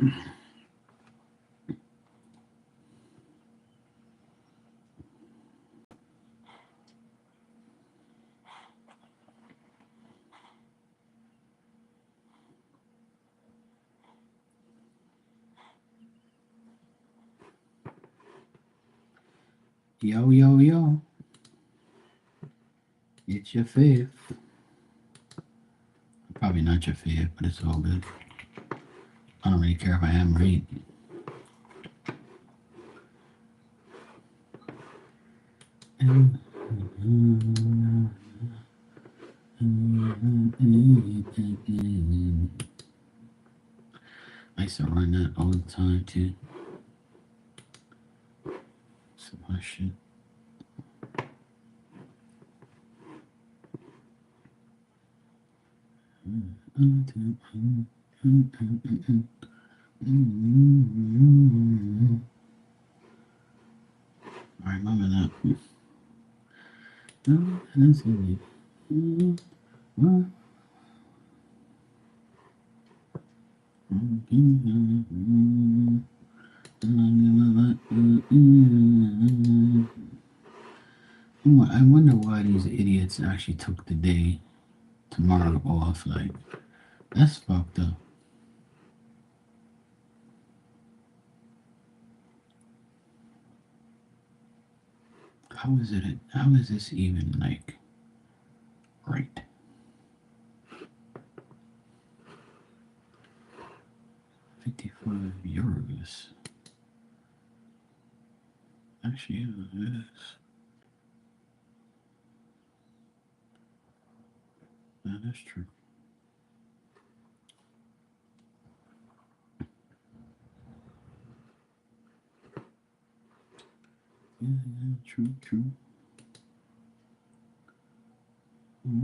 Yo, yo, yo. It's your fifth. Probably not your fifth, but it's all good. I don't really care if I am right. I used to run that all the time too. So much shit. I remember that. I wonder why these idiots actually took the day tomorrow off. Like, that's fucked up. How is it? How is this even like right? 55 euros. Actually, yeah, it is. That is true. Yeah, true, true.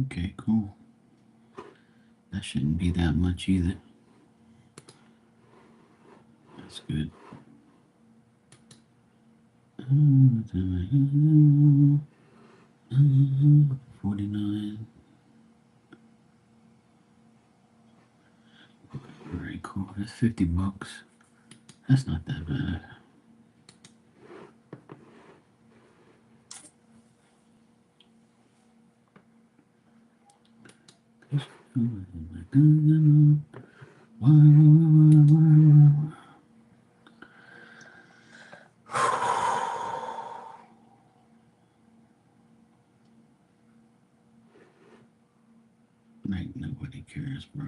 Okay, cool. That shouldn't be that much either. That's good. 49. Very cool. That's $50. That's not that bad. Like nobody cares, bro.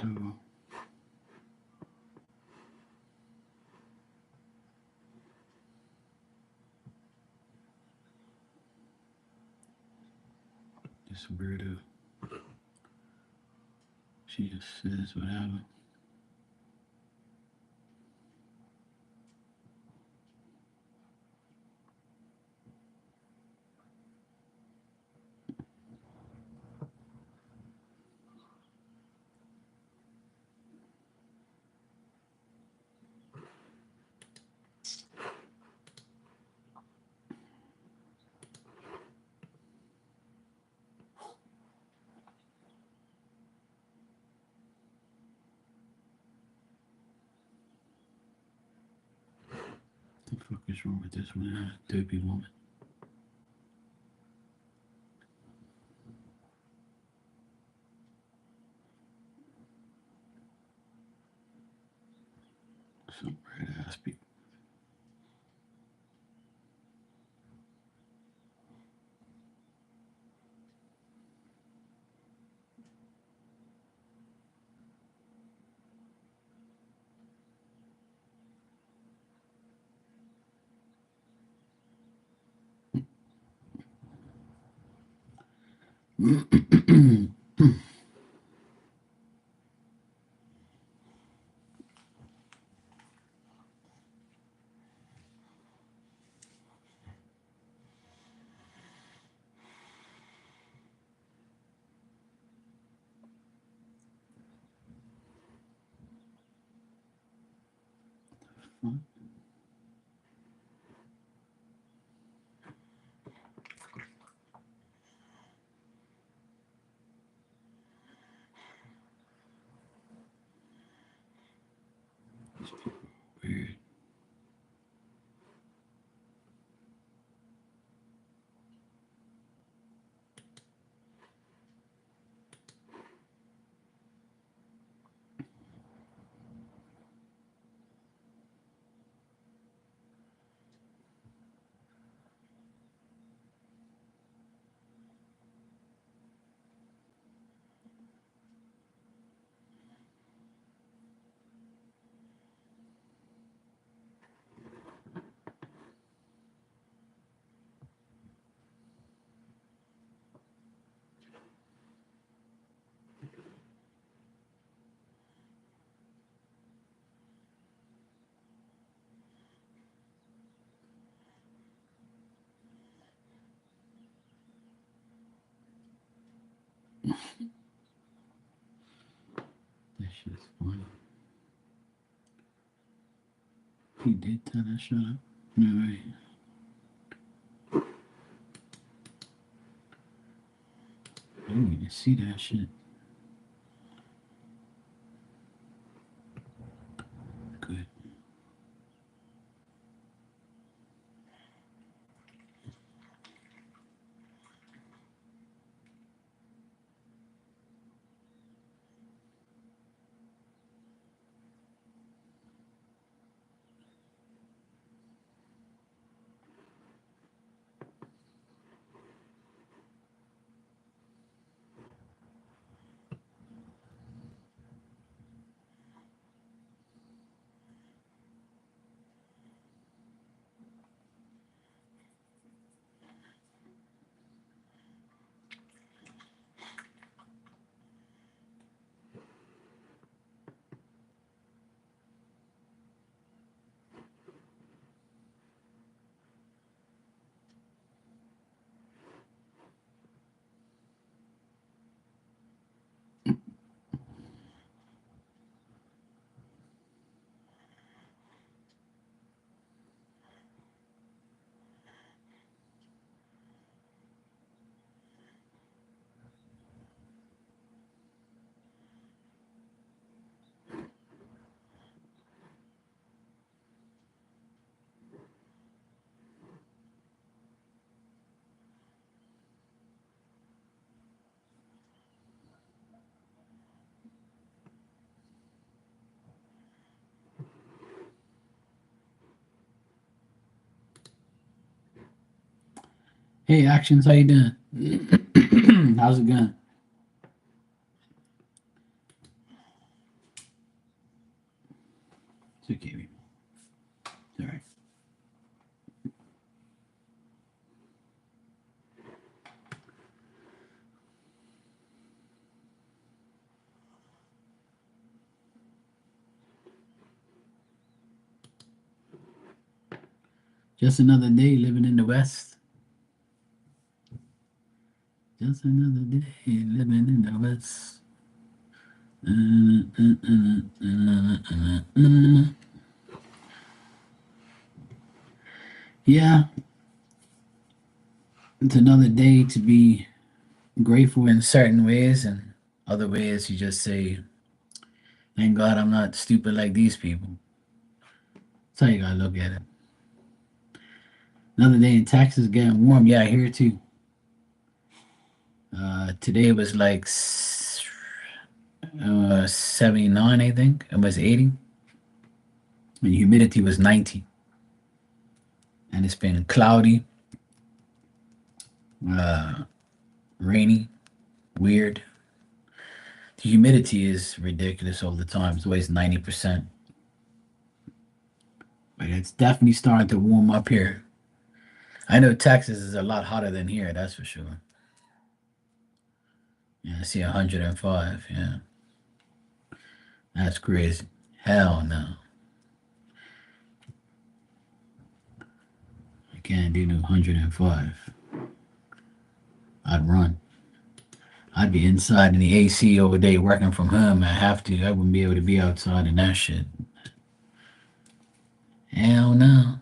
So, this weirdo. She just says whatever. What the fuck is wrong with this one? Dopey woman. Some red ass people. Weird. That shit is funny. He did tell that shut up. No way. I didn't even see that shit. Good. Hey, Actions, how you doing? How's it going? It's okay, baby. It's all right. Just another day living in the West. Just another day living in the West. Yeah, it's another day to be grateful in certain ways, and other ways you just say, "Thank God I'm not stupid like these people." That's how you gotta look at it. Another day in Texas getting warm. Yeah, here too. Today was like 79, I think. It was 80. And humidity was 90. And it's been cloudy, uh, rainy, weird. The humidity is ridiculous all the time. It's always 90%. But it's definitely starting to warm up here. I know Texas is a lot hotter than here, that's for sure. Yeah, I see 105. Yeah, that's crazy. Hell no. I can't do no 105. I'd run. I'd be inside in the AC all day working from home. I have to. I wouldn't be able to be outside in that shit. Hell no.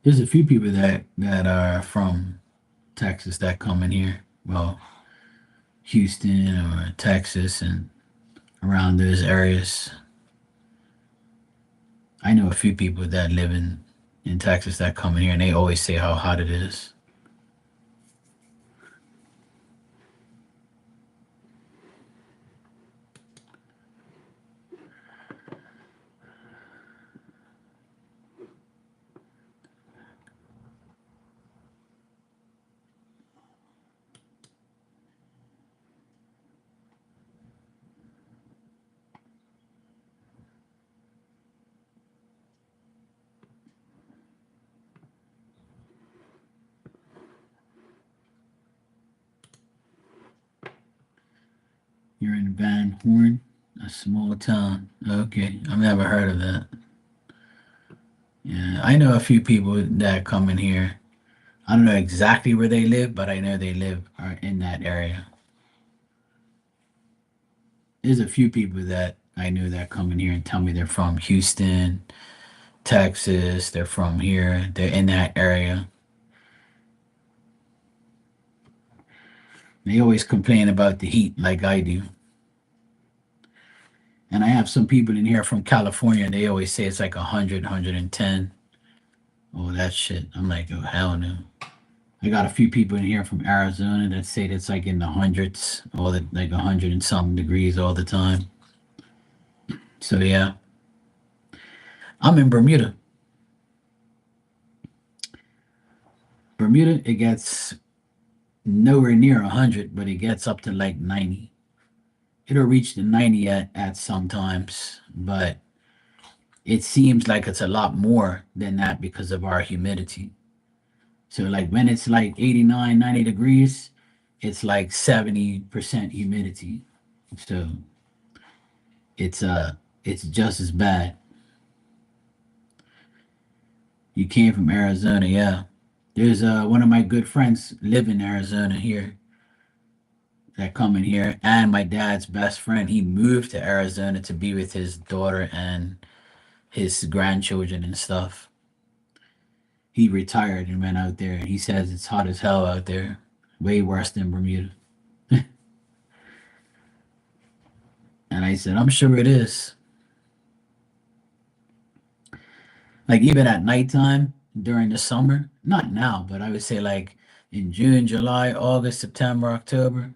There's a few people that are from Texas that come in here. Well, Houston or Texas and around those areas. I know a few people that live in Texas that come in here and they always say how hot it is. You're in Van Horn, a small town. Okay, I've never heard of that. Yeah, I know a few people that come in here. I don't know exactly where they live, but I know they live are in that area. There's a few people that I know that come in here and tell me they're from Houston, Texas. They're from here. They're in that area. They always complain about the heat like I do. And I have some people in here from California. They always say it's like 100, 110. Oh, that shit. I'm like, oh, hell no. I got a few people in here from Arizona that say it's like in the hundreds, all the like 100 and something degrees all the time. So yeah, I'm in Bermuda. Bermuda, it gets nowhere near 100, but it gets up to like 90. It'll reach the 90 at sometimes, but it seems like it's a lot more than that because of our humidity. So like when it's like 89, 90 degrees, it's like 70% humidity. So it's uh it's just as bad. You came from Arizona, yeah. There's one of my good friends live in Arizona here that come in here, and my dad's best friend. He moved to Arizona to be with his daughter and his grandchildren and stuff. He retired and went out there. He says it's hot as hell out there, way worse than Bermuda. And I said, I'm sure it is. Like even at nighttime during the summer, not now, but I would say like in June, July, August, September, October,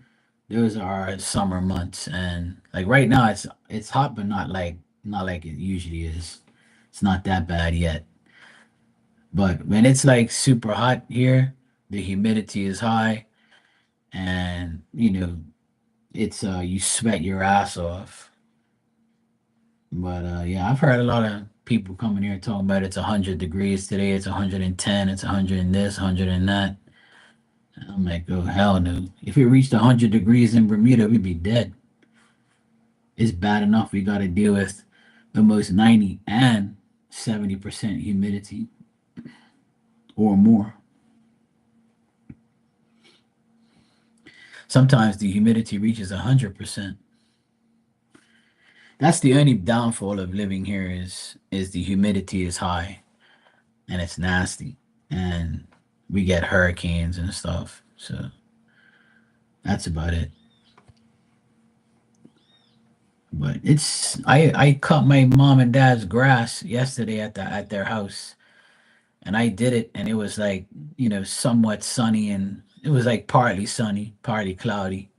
those are our summer months. And like right now it's hot, but not like it usually is. It's not that bad yet. But when it's like super hot here, the humidity is high and it's you sweat your ass off. But yeah, I've heard a lot of people coming here talking about it's 100 degrees today, it's 110, it's 100 and this, 100 and that. And I'm like, oh hell no. If it reached 100 degrees in Bermuda, we'd be dead. It's bad enough we got to deal with almost 90 and 70% humidity or more. Sometimes the humidity reaches 100%. That's the only downfall of living here is the humidity is high and it's nasty and we get hurricanes and stuff. So that's about it. But it's I cut my mom and dad's grass yesterday at their house and I did it and it was like, somewhat sunny and it was like partly sunny, partly cloudy.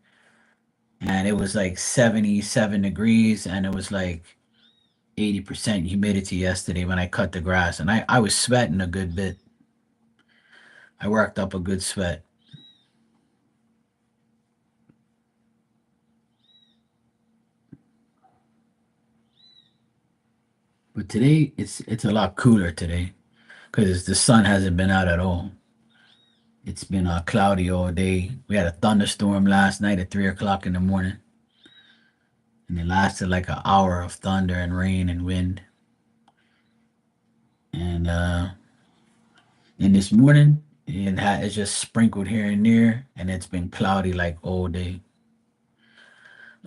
And it was like 77 degrees and it was like 80% humidity yesterday when I cut the grass and I was sweating a good bit. I worked up a good sweat. But today it's a lot cooler today because the sun hasn't been out at all. It's been cloudy all day. We had a thunderstorm last night at 3 o'clock in the morning, and it lasted like an hour of thunder and rain and wind. And this morning, it's just sprinkled here and there, and it's been cloudy like all day.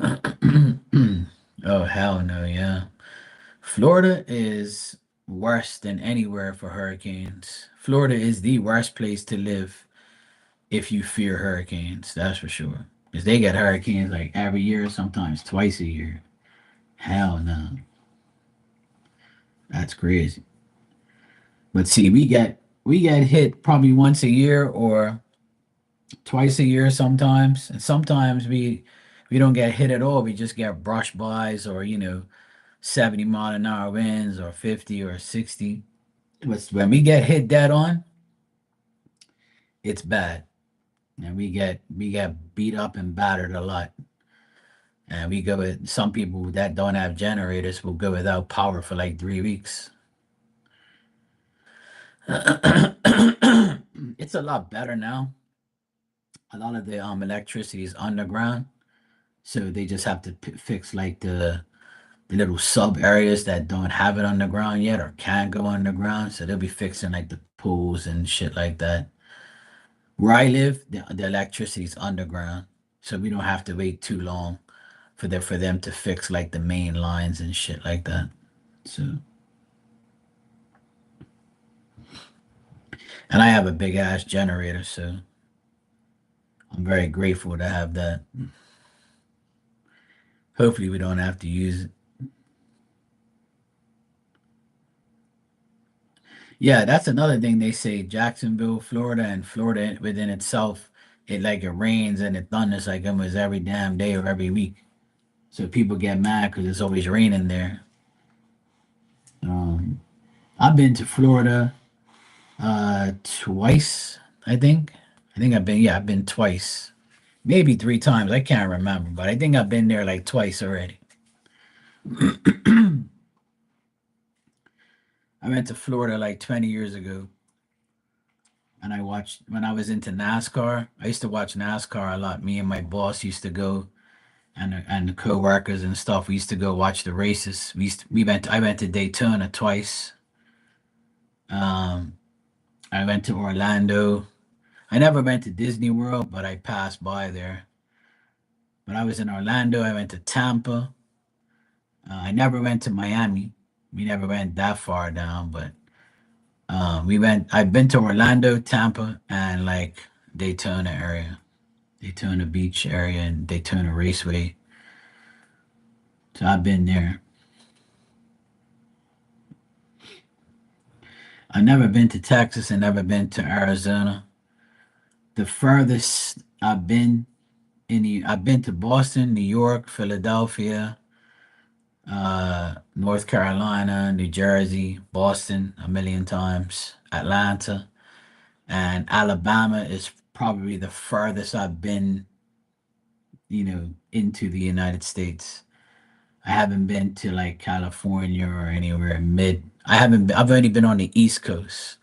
Oh hell no, yeah. Florida is worse than anywhere for hurricanes. Florida is the worst place to live if you fear hurricanes, that's for sure. Because they get hurricanes like every year, sometimes twice a year. Hell no. That's crazy. But see, we get hit probably once a year or twice a year sometimes. And sometimes we don't get hit at all. We just get brush bys or 70-mile-an-hour winds or 50 or 60. But when we get hit dead on, it's bad. And we get beat up and battered a lot. And we go with some people that don't have generators will go without power for like 3 weeks. It's a lot better now. A lot of the electricity is underground, so they just have to fix like the little sub areas that don't have it underground yet or can't go underground. So they'll be fixing like the pools and shit like that. Where I live, the electricity is underground, so we don't have to wait too long for them to fix like the main lines and shit like that. So, and I have a big ass generator, so I'm very grateful to have that. Hopefully, we don't have to use it. Yeah, that's another thing they say. Jacksonville, Florida, and Florida within itself, it rains and it thunders like almost every damn day or every week. So people get mad because it's always raining there. Um, I've been to Florida twice, I think. I've been twice, maybe 3 times. I can't remember, but I think I've been there like twice already. I went to Florida like 20 years ago, and I watched when I was into NASCAR. I used to watch NASCAR a lot. Me and my boss used to go, and the co-workers and stuff. We used to go watch the races. I went to Daytona twice. Um, I went to Orlando. I never went to Disney World, but I passed by there. When I was in Orlando, I went to Tampa. I never went to Miami. We never went that far down, but we went. I've been to Orlando, Tampa, and like Daytona area, Daytona Beach area, and Daytona Raceway. So I've been there. I've never been to Texas and never been to Arizona. The furthest I've been to Boston, New York, Philadelphia, North Carolina, New Jersey, Boston a million times, Atlanta, and Alabama is probably the furthest I've been, into the United States. I haven't been to like California or anywhere mid. I haven't. I've only been on the East Coast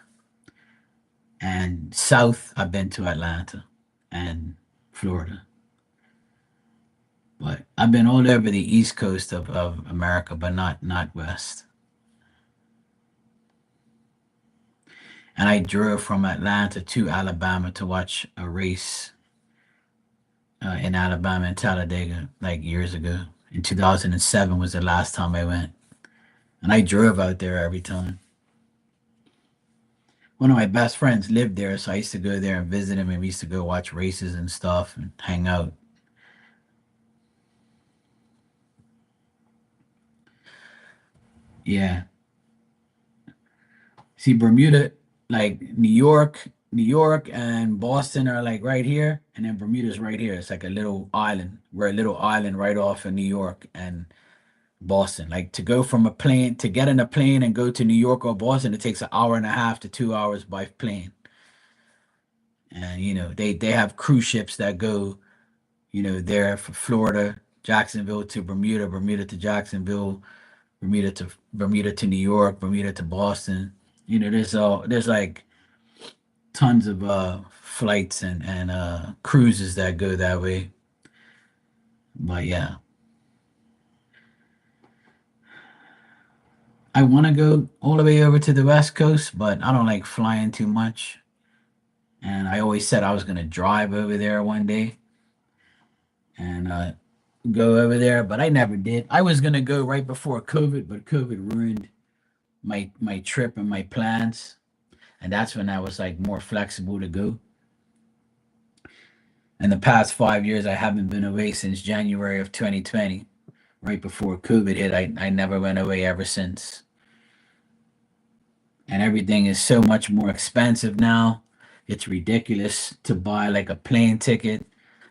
and South. I've been to Atlanta and Florida, but I've been all over the East Coast of America, but not West. And I drove from Atlanta to Alabama to watch a race in Alabama and Talladega like years ago. In 2007 was the last time I went, and I drove out there every time. One of my best friends lived there, so I used to go there and visit him, and we used to go watch races and stuff and hang out. Yeah, see Bermuda, like New York and Boston are like right here, and then Bermuda's right here. It's like a little island. We're a little island right off of New York and Boston. Like to go from a plane to get in a plane and go to New York or Boston, it takes an hour and a half to 2 hours by plane. And they have cruise ships that go, there for Florida, Jacksonville to Bermuda, Bermuda to Jacksonville, Bermuda to New York, Bermuda to Boston. There's like tons of flights and cruises that go that way. But yeah, I want to go all the way over to the West Coast, but I don't like flying too much. And I always said I was gonna drive over there one day and go over there, but I never did. I was gonna go right before COVID, but COVID ruined my trip and my plans, and that's when I was like more flexible to go. In the past 5 years, I haven't been away since January of 2020, right before COVID hit. I never went away ever since. And everything is so much more expensive now. It's ridiculous to buy like a plane ticket,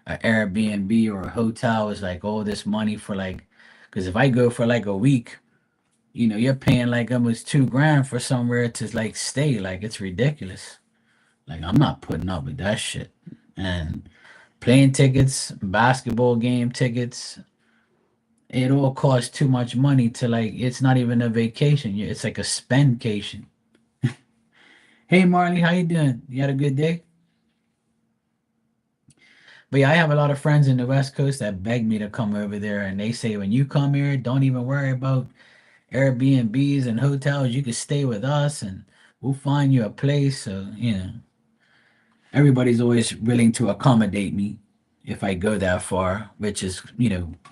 an Airbnb, or a hotel is like all this money for like, because if I go for like a week, you're paying like almost 2 grand for somewhere to like stay. Like it's ridiculous. Like I'm not putting up with that shit. And plane tickets, basketball game tickets, it all costs too much money to like. It's not even a vacation. It's like a spendcation. Hey Marley, how you doing? You had a good day? But yeah, I have a lot of friends in the West Coast that beg me to come over there, and they say when you come here, don't even worry about Airbnbs and hotels. You can stay with us, and we'll find you a place. So everybody's always willing to accommodate me if I go that far, which is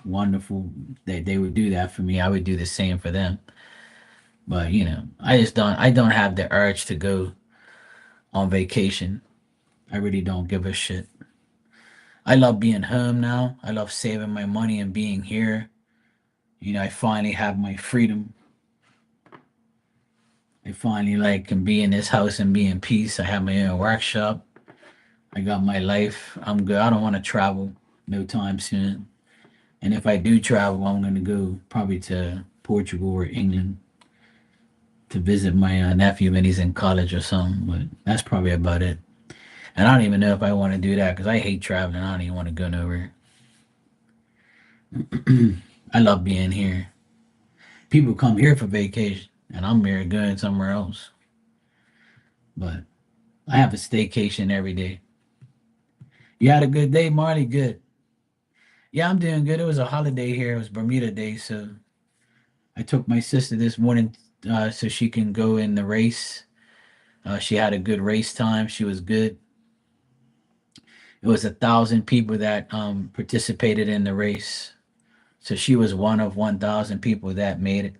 wonderful that they would do that for me. I would do the same for them. But I don't have the urge to go on vacation. I really don't give a shit. I love being home now. I love saving my money and being here. I finally have my freedom. I finally like can be in this house and be in peace. I have my own workshop. I got my life. I'm good. I don't want to travel no time soon. And if I do travel, I'm gonna go probably to Portugal or England to visit my nephew when he's in college or something. But that's probably about it. And I don't even know if I want to do that because I hate traveling. I don't even want to go nowhere. I love being here. People come here for vacation, and I'm here going somewhere else. But I have a staycation every day. You had a good day, Marley? Good. Yeah, I'm doing good. It was a holiday here. It was Bermuda Day, so I took my sister this morning so she can go in the race. She had a good race time. She was good. It was 1,000 people that participated in the race, so she was one of 1,000 people that made it.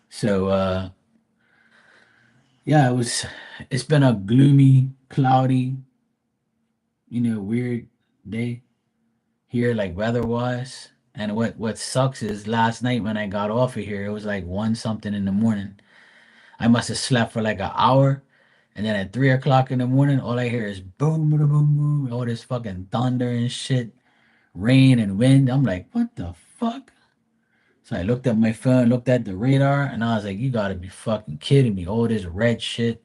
So yeah, it's been a gloomy, cloudy, weird day here, like weather wise. And what sucks is last night when I got off of here, it was like one something in the morning. I must have slept for like an hour, and then at 3 o'clock in the morning, all I hear is boom, boom, boom, boom, all this fucking thunder and shit, rain and wind. I'm like, what the fuck? So I looked at my phone, looked at the radar, and I was like, you gotta be fucking kidding me. All this red shit.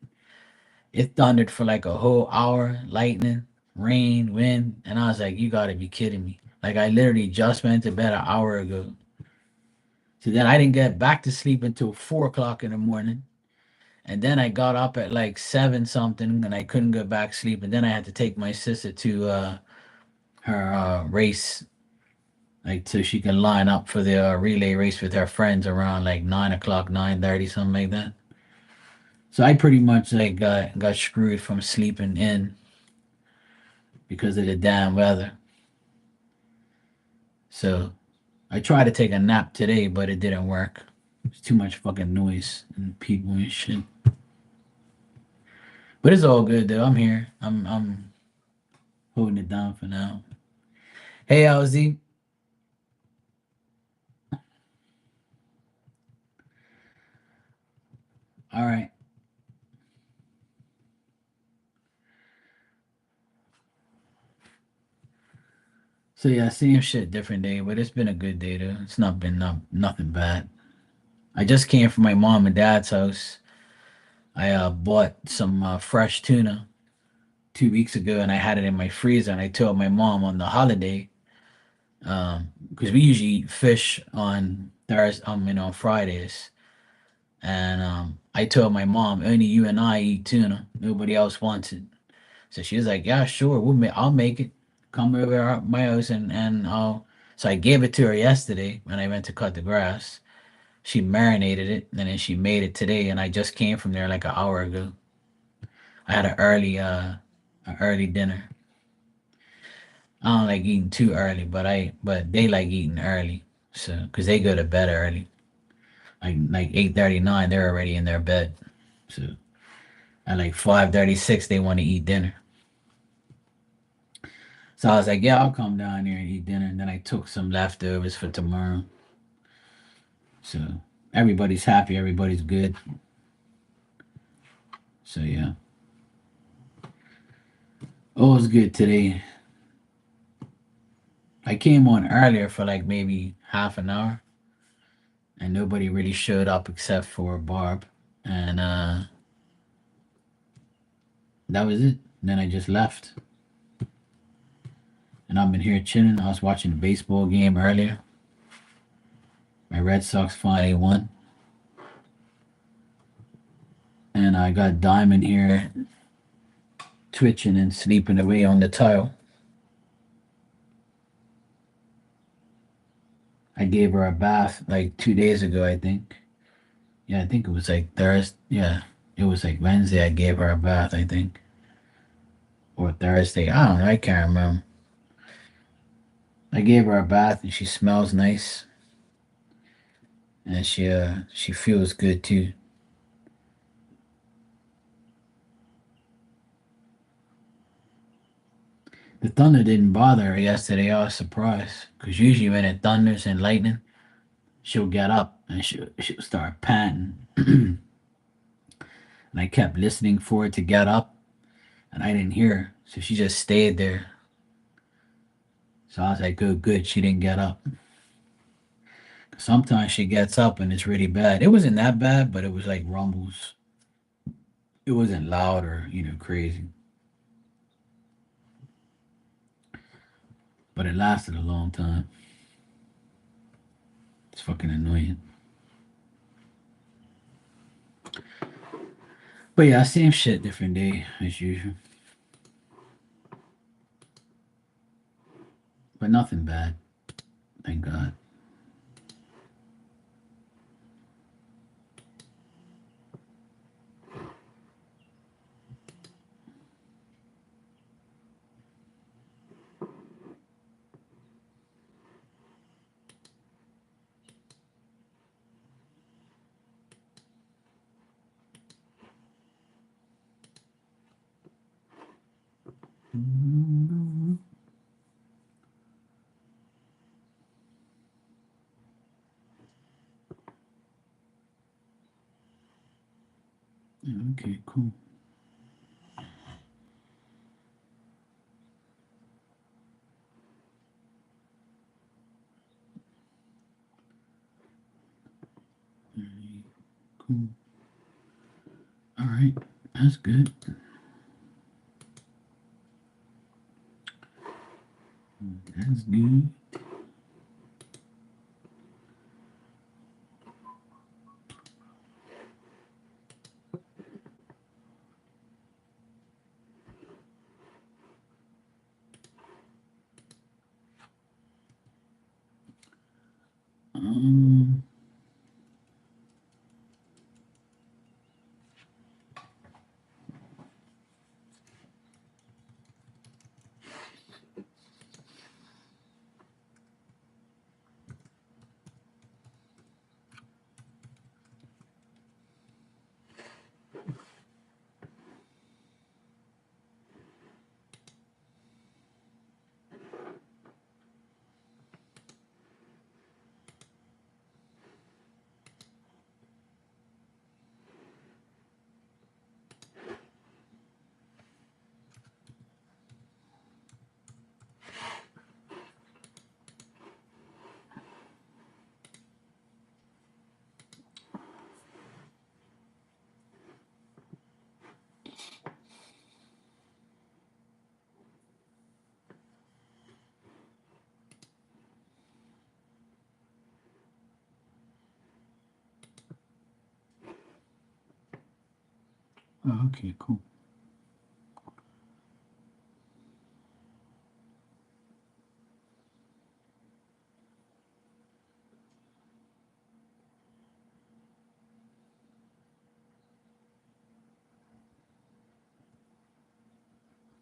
It thundered for like a whole hour, lightning, rain, wind, and I was like, you gotta be kidding me. Like I literally just went to bed an hour ago. So then I didn't get back to sleep until 4 o'clock in the morning. And then I got up at like seven something and I couldn't go back to sleep. And then I had to take my sister to her race, like so she can line up for the relay race with her friends around like 9 o'clock, 9:30, something like that. So I pretty much like got screwed from sleeping in because of the damn weather. So I tried to take a nap today, but it didn't work. It's too much fucking noise and people and shit. But it's all good though. I'm here. I'm holding it down for now. Hey, LZ. All right. So yeah, same shit, different day, but it's been a good day though. It's not been nothing bad. I just came from my mom and dad's house. I bought some fresh tuna 2 weeks ago, and I had it in my freezer. And I told my mom on the holiday, because we usually eat fish on Thursday, on Fridays, and I told my mom, only you and I eat tuna. Nobody else wants it. So she was like, yeah, sure, I'll make it. Come over my house and I'll. So I gave it to her yesterday when I went to cut the grass. She marinated it and then she made it today, and I just came from there like an hour ago. I had an early dinner. I don't like eating too early, but they like eating early. So because they go to bed early, like 8:39, they're already in their bed. So at like 5:36, they want to eat dinner. So I was like, yeah, I'll come down there and eat dinner. And then I took some leftovers for tomorrow. So everybody's happy, everybody's good. So yeah, all was good today. I came on earlier for like maybe half an hour, and nobody really showed up except for Barb, and that was it. And then I just left, and I've been here chilling. I was watching the baseball game earlier. My Red Sox finally won, and I got Diamond here twitching and sleeping away on the tile. I gave her a bath like 2 days ago, I think. Yeah, I think it was like Thursday. Yeah, it was like Wednesday. I gave her a bath, I think, or Thursday. I don't know. I can't remember. I gave her a bath, and she smells nice, and she feels good too. The thunder didn't bother her yesterday. I was surprised because usually when it thunders and lightning, she'll get up and she'll start panting. And I kept listening for it to get up, and I didn't hear her, so she just stayed there. So I was like, "Good, good." She didn't get up. Sometimes she gets up and it's really bad. It wasn't that bad, but it was like rumbles. It wasn't loud or crazy, but it lasted a long time. It's fucking annoying. But yeah, same shit, different day as usual. But nothing bad, thank God. Okay, cool. Alright, cool. All right, that's good. That's good. Um, Oh, okay, cool.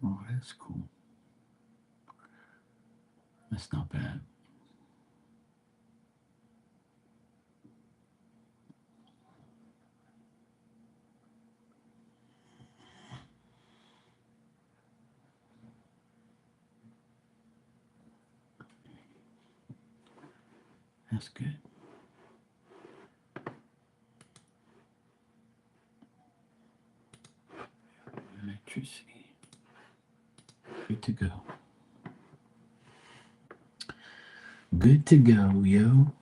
Oh, that's cool. That's not bad. That's good. Electricity. Good to go. Good to go, yo.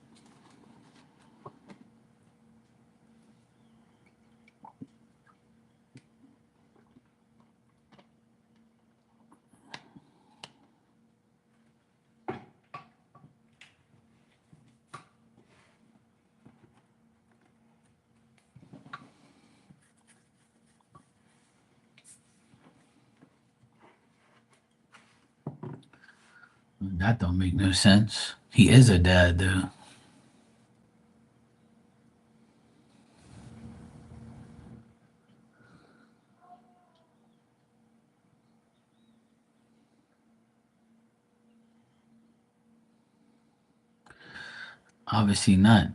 That don't make no sense. He is a dad, though. Obviously not.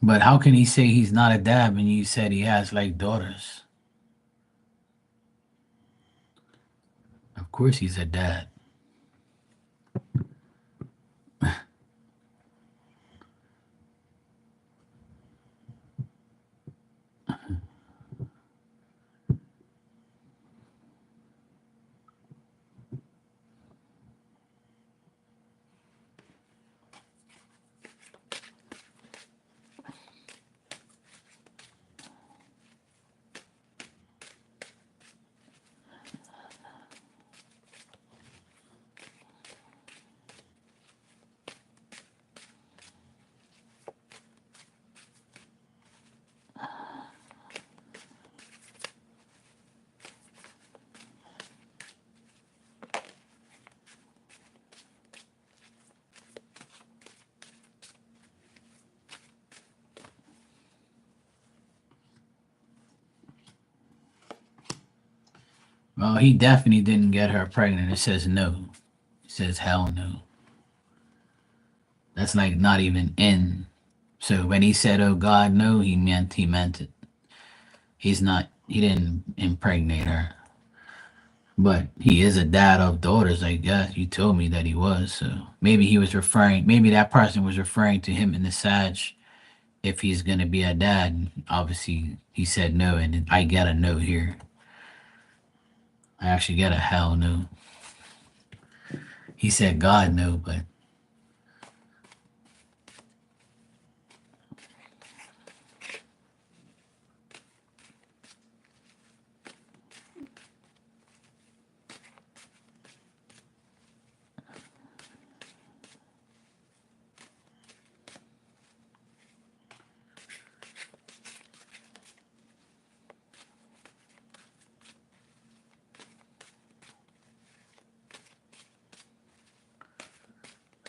But how can he say he's not a dad when you said he has like daughters? Of course he's a dad. Well, he definitely didn't get her pregnant. It says no. It says hell no. That's like not even in. So when he said, "Oh God, no," he meant it. He didn't impregnate her. But he is a dad of daughters, I guess. You told me that he was. So maybe that person was referring to him in the Sag if he's going to be a dad. Obviously, he said no, and I get a no here. I actually get a hell no. He said God no, but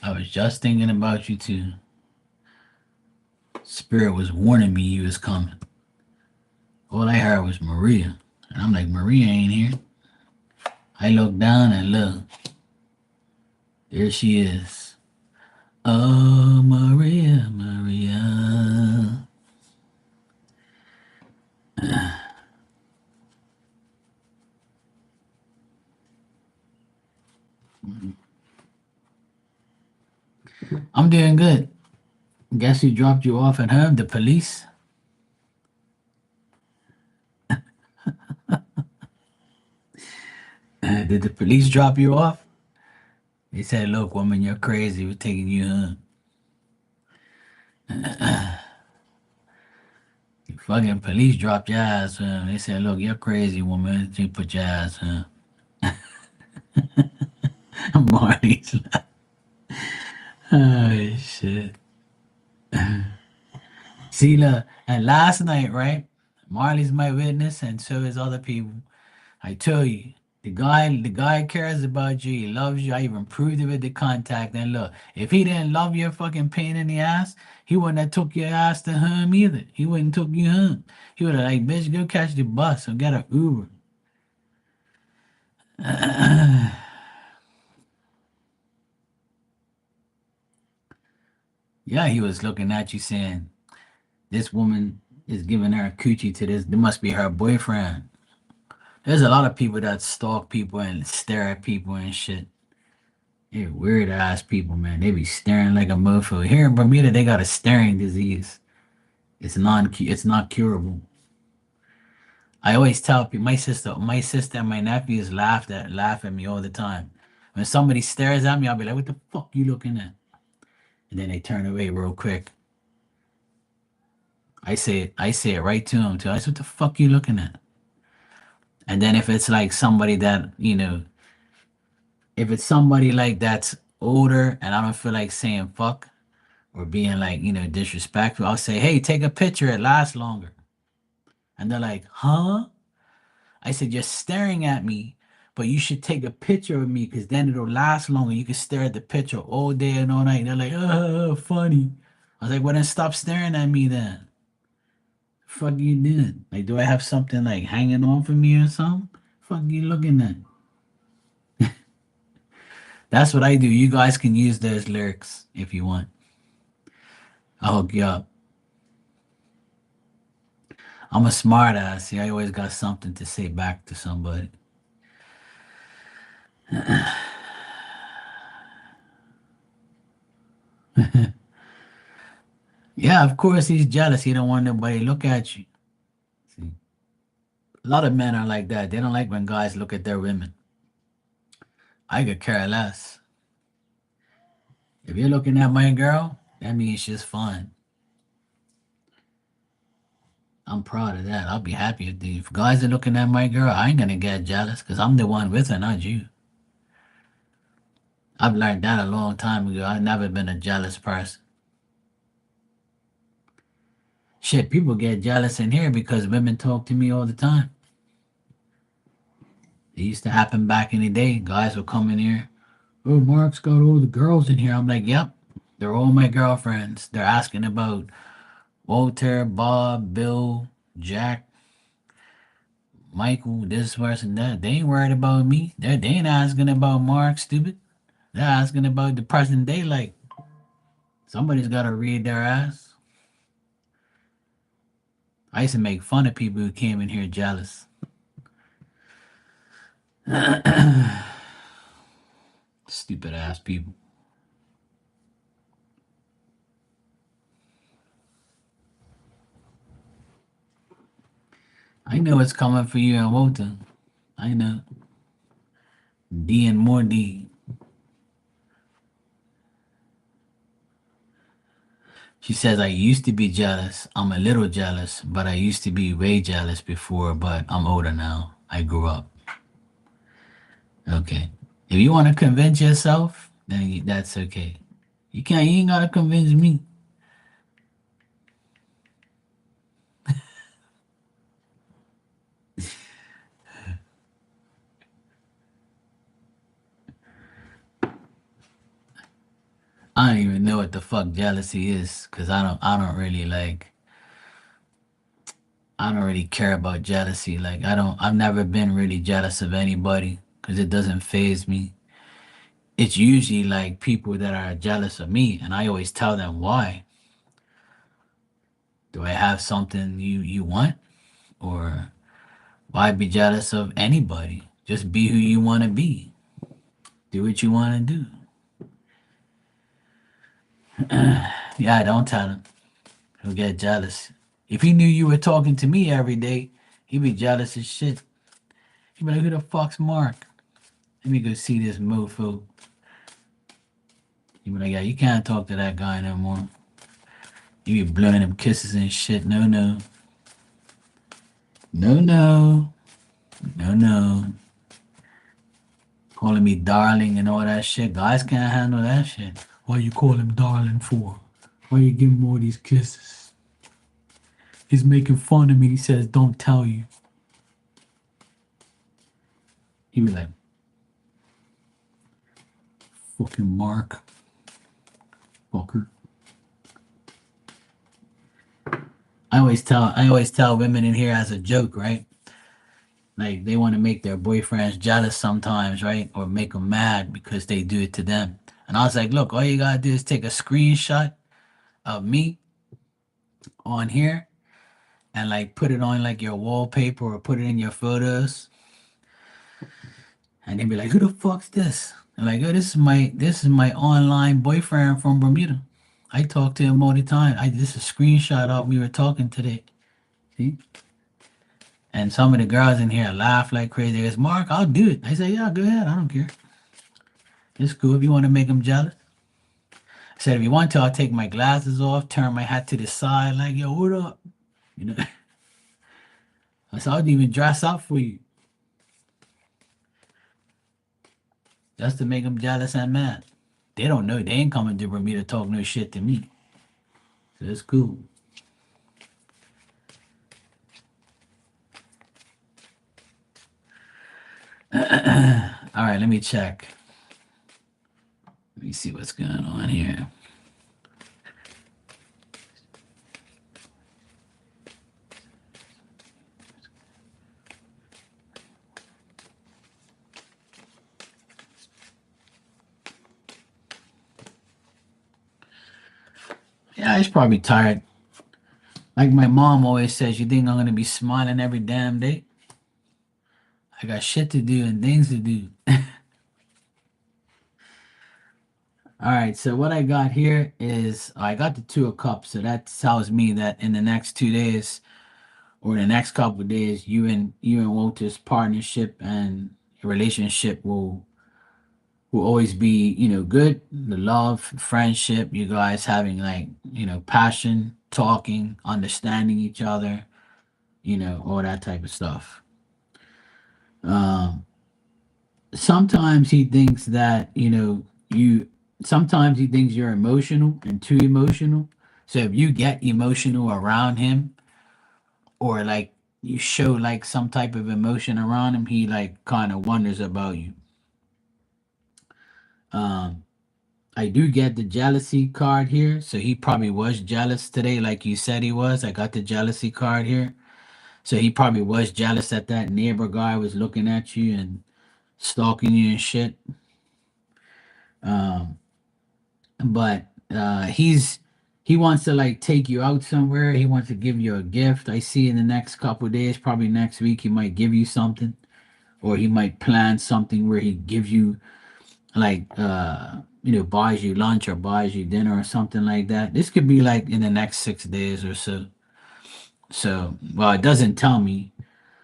I was just thinking about you too. Spirit was warning me you was coming. All I heard was Maria. And I'm like, Maria ain't here. I look down and look. There she is. Oh, Maria, Maria. I'm doing good. Guess who dropped you off at home? The police? Did the police drop you off? They said, look, woman, you're crazy. We're taking you home. The fucking police dropped your ass home. They said, look, you're crazy, woman. They put your ass home. Marty's like, oh, shit. See, look, and last night, right? Marley's my witness, and so is other people. I tell you, the guy cares about you. He loves you. I even proved it with the contact. And look, if he didn't love your fucking pain in the ass, he wouldn't have took your ass to home either. He wouldn't took you home. He would have like, bitch, go catch the bus or get an Uber. Yeah, he was looking at you saying, this woman is giving her a coochie to this. There must be her boyfriend. There's a lot of people that stalk people and stare at people and shit. They're weird ass people, man. They be staring like a mofo. Here in Bermuda, they got a staring disease. It's not curable. I always tell people, my sister and my nephews laugh at me all the time. When somebody stares at me, I'll be like, "What the fuck you looking at?" And then they turn away real quick. I say it right to them too. I say, "What the fuck you looking at?" And then if it's like somebody that if it's somebody like that's older and I don't feel like saying fuck or being like disrespectful, I'll say, "Hey, take a picture. It lasts longer." And they're like, "Huh?" I said, "You're staring at me, but you should take a picture of me because then it'll last longer. You can stare at the picture all day and all night." They're like, "Oh, funny." I was like, "Well, then stop staring at me then. Fuck you doing? Like, do I have something like hanging on for me or something? Fuck you looking at?" That's what I do. You guys can use those lyrics if you want. I'll hook you up. I'm a smart ass. See, I always got something to say back to somebody. Yeah, of course he's jealous. He don't want nobody to look at you. See, a lot of men are like that. They don't like when guys look at their women. I could care less. If you're looking at my girl, that means she's fine. I'm proud of that. I'll be happy if guys are looking at my girl. I ain't gonna get jealous because I'm the one with her, not you. I've learned that a long time ago. I've never been a jealous person. Shit, people get jealous in here because women talk to me all the time. It used to happen back in the day. Guys would come in here. "Oh, Mark's got all the girls in here." I'm like, "Yep, they're all my girlfriends." They're asking about Walter, Bob, Bill, Jack, Michael, this person, that. They ain't worried about me. They ain't asking about Mark, stupid. They're asking about the person they like. Somebody's got to read their ass. I used to make fun of people who came in here jealous. Stupid ass people. I know it's coming for you and Walter. I know. D and more D. She says, "I used to be jealous. I'm a little jealous, but I used to be way jealous before, but I'm older now. I grew up." Okay. If you want to convince yourself, then that's okay. You ain't got to convince me. I don't even know what the fuck jealousy is because I don't really care about jealousy. Like, I've never been really jealous of anybody because it doesn't phase me. It's usually like people that are jealous of me, and I always tell them why. Do I have something you want? Or why be jealous of anybody? Just be who you want to be. Do what you want to do. Yeah, don't tell him. He'll get jealous. If he knew you were talking to me every day, he'd be jealous as shit. He'd be like, "Who the fuck's Mark? Let me go see this mofo." He'd be like, "Yeah, you can't talk to that guy no more. You be blowing him kisses and shit. No, no. No, no. No, no. Calling me darling and all that shit. Guys can't handle that shit. Why you call him darling for? Why you give him all these kisses?" He's making fun of me. He says, "Don't tell you." He be like, "Fucking Mark, fucker." I always tell women in here as a joke, right? Like they want to make their boyfriends jealous sometimes, right? Or make them mad because they do it to them. And I was like, look, all you gotta do is take a screenshot of me on here and like put it on like your wallpaper or put it in your photos, and they'd be like, "Who the fuck's this?" I'm like, "Oh, this is my online boyfriend from Bermuda. I talk to him all the time. This is a screenshot of we were talking today." See? And some of the girls in here laugh like crazy. It's Mark, I'll do it. I say, "Yeah, go ahead. I don't care. It's cool if you want to make them jealous." I said, "If you want to, I'll take my glasses off, turn my hat to the side, like, yo, what up?" You know, I said, "I'll even dress up for you just to make them jealous and mad." They don't know. They ain't coming to Bermuda to talk no shit to me. So it's cool. All right, let me check. Let me see what's going on here. Yeah, he's probably tired. Like my mom always says, "You think I'm gonna be smiling every damn day? I got shit to do and things to do." All right, so what I got here is I got the two of cups, so that tells me that in the next 2 days or the next couple of days, you and Walter's partnership and relationship will always be, good. The love, friendship, you guys having like, passion, talking, understanding each other, all that type of stuff. Um, Sometimes he thinks that, sometimes he thinks you're emotional and too emotional. So if you get emotional around him or like you show like some type of emotion around him, he like kind of wonders about you. Um, I do get the jealousy card here. So he probably was jealous today, like you said he was. I got the jealousy card here. So he probably was jealous that that neighbor guy was looking at you and stalking you and shit. Um, but he wants to like take you out somewhere. He wants to give you a gift. I see in the next couple of days, probably next week, he might give you something, or he might plan something where he gives you like buys you lunch or buys you dinner or something like that. This could be like in the next 6 days or so. So, well, it doesn't tell me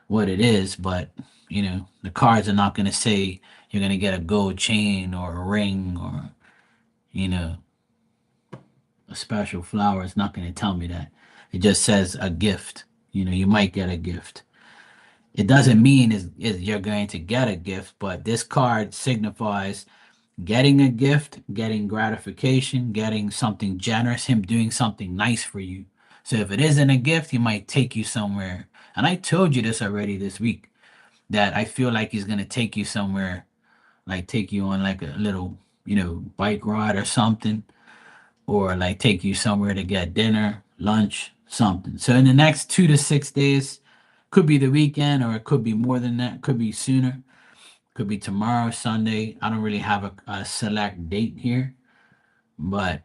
what it is, but the cards are not going to say you're going to get a gold chain or a ring or you know a special flower. It's not going to tell me that. It just says a gift. You might get a gift. It doesn't mean is you're going to get a gift, but this card signifies getting a gift, getting gratification, getting something generous, him doing something nice for you. So if it isn't a gift, he might take you somewhere. And I told you this already this week that I feel like he's gonna take you somewhere, like take you on like a little, bike ride or something, or like take you somewhere to get dinner, lunch, something. So in the next 2 to 6 days, could be the weekend or it could be more than that, could be sooner. Could be tomorrow, Sunday. I don't really have a select date here. But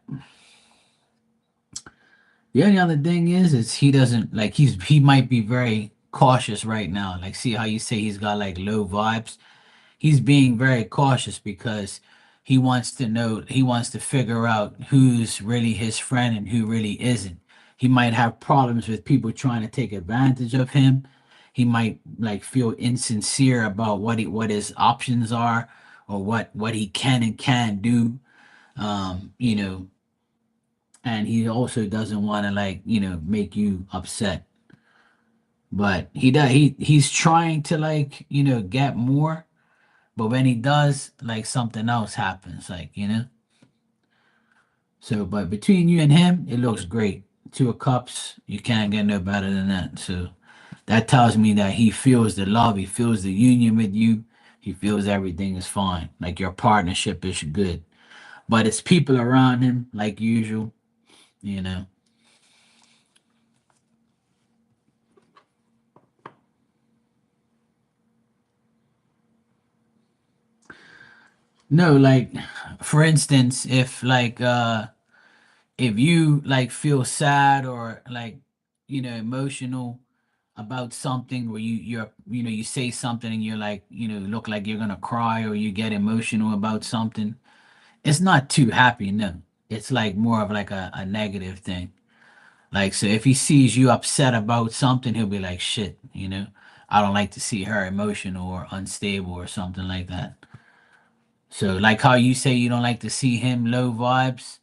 the only other thing is he doesn't like he might be very cautious right now. Like see how you say he's got like low vibes? He's being very cautious because he wants to figure out who's really his friend and who really isn't. He might have problems with people trying to take advantage of him. He might like feel insincere about what his options are or what he can and can't do. Um, you know, and he also doesn't want to like, make you upset. But he's trying to like, get more. But when he does, like something else happens, like. So, but between you and him, it looks great. Two of Cups, you can't get no better than that. So that tells me that he feels the love, he feels the union with you, he feels everything is fine. Like your partnership is good. But it's people around him, like usual, you know. No, like for instance, if you like feel sad or like emotional about something where you say something and you're like look like you're gonna cry or you get emotional about something, it's not too happy, no. It's like more of like a negative thing. Like, so if he sees you upset about something, he'll be like, shit, I don't like to see her emotional or unstable or something like that. So like how you say you don't like to see him low vibes,